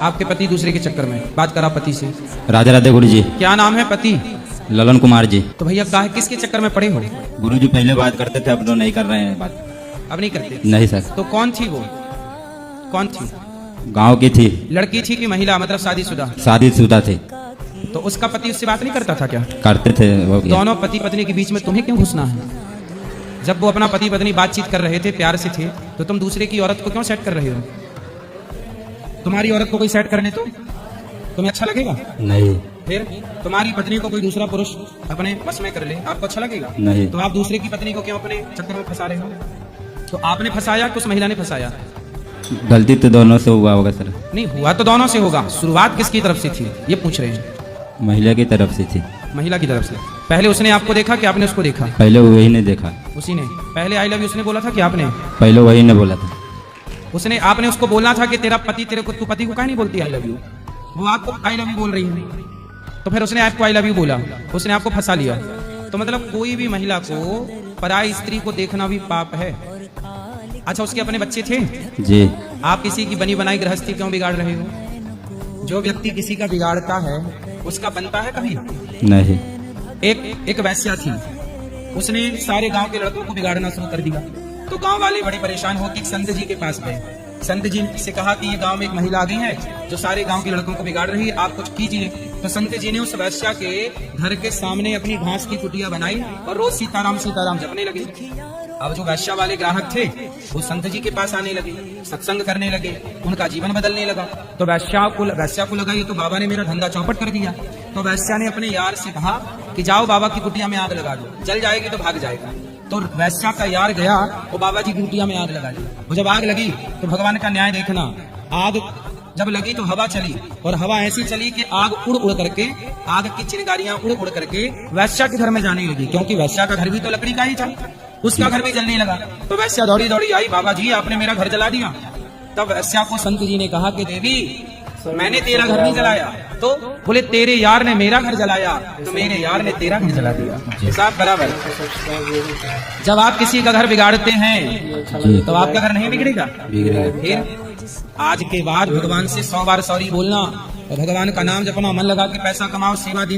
आपके पति दूसरे के चक्कर में, बात करा पति से। राधे राधे गुरु जी। क्या नाम है पति? ललन कुमार जी। तो भैया काहे किसके चक्कर में पड़े हो? गुरु जी पहले बात करते थे, अब तो नहीं कर रहे हैं बात। अब नहीं करते? नहीं सर। तो कौन थी वो? कौन थी? गांव की थी। लड़की थी कि महिला, मतलब शादीशुदा? शादीशुदा थी। तो उसका पति उससे बात नहीं करता था क्या? करते थे। दोनों पति पत्नी के बीच में तुम्हें क्यों घुसना है? जब वो अपना पति पत्नी बातचीत कर रहे थे, प्यार से थे, तो तुम दूसरे की औरत को क्यों सेट कर रहे हो? तुम्हारी औरत को कोई सेट करने तो तुम्हें अच्छा लगेगा? नहीं। फिर तुम्हारी पत्नी को कोई दूसरा पुरुष अपने बस में कर ले, आपको अच्छा लगेगा? नहीं। तो आप दूसरे की पत्नी को क्यों अपने चक्कर में फंसा रहे हो? तो आपने फंसाया कि उस महिला ने फंसाया? गलती तो दोनों से हुआ होगा सर। नहीं, हुआ तो दोनों से होगा। शुरुआत किसकी तरफ से थी ये पूछ रहे हैं? महिला की तरफ से थी। महिला की तरफ से। पहले उसने आपको देखा कि आपने उसको देखा? पहले वही ने देखा। उसी ने पहले आई लव यू उसने बोला था कि आपने? पहले वही ने बोला था। उसने, आपने उसको बोलना था कि तेरा पति तेरे को, तू पति को काहे नहीं बोलती आई लव यू? वो आपको आई लव यू बोल रही है, तो फिर उसने आपको आई लव यू बोला, उसने आपको फंसा लिया। तो मतलब कोई भी महिला को पराई स्त्री को देखना भी पाप है। अच्छा, उसके अपने बच्चे थे? जी। आप किसी की बनी बनाई गृहस्थी क्यों बिगाड़ रहे हो? जो व्यक्ति किसी का बिगाड़ता है उसका बनता है कभी? नहीं। एक वैश्या थी, उसने सारे गांव के लड़कों को बिगाड़ना शुरू कर दिया। तो गांव वाले बड़े परेशान होकर संत जी के पास गए। संत जी से कहा कि ये गांव में एक महिला आ गई है जो सारे गांव के लड़कों को बिगाड़ रही है, आप कुछ कीजिए। तो संत जी ने उस वैश्या के घर के सामने अपनी घास की कुटिया बनाई और रोज सीताराम सीताराम जपने लगे। अब जो वैश्या वाले ग्राहक थे वो संत जी के पास आने लगे, सत्संग करने लगे, उनका जीवन बदलने लगा। तो वैश्या को लगा ये तो बाबा ने मेरा धंधा चौपट कर दिया। तो वैश्या ने अपने यार से कहा कि जाओ बाबा की कुटिया में आग लगा दो, जल जाएगी तो भाग जाएगा। तो वैश्या का यार गया वो बाबा जी की कुटिया में आग लगा दी। वो जब आग लगी तो भगवान का न्याय देखना, आग जब लगी तो हवा चली, और हवा ऐसी चली कि आग उड़ उड़ करके, आग की चिंगारियां उड़ उड़ करके वैश्या के घर में जाने लगी, क्योंकि वैश्या का घर भी तो लकड़ी का ही था, उसका घर भी जलने लगा। तो वैश्या दौड़ी दौड़ी आई, बाबा जी आपने मेरा घर जला दिया। तब वैश्या को संत जी ने कहा कि देवी मैंने तेरा घर नहीं जलाया। तो बोले तेरे यार ने मेरा घर जलाया, तो मेरे यार ने तेरा घर जला दिया। हिसाब बराबर। जब आप किसी का घर बिगाड़ते हैं तो आपका घर नहीं बिगड़ेगा? फिर आज के बाद भगवान से 100 बार सॉरी बोलना और भगवान का नाम जपना, मन लगा के पैसा कमाओ, सेवा दी।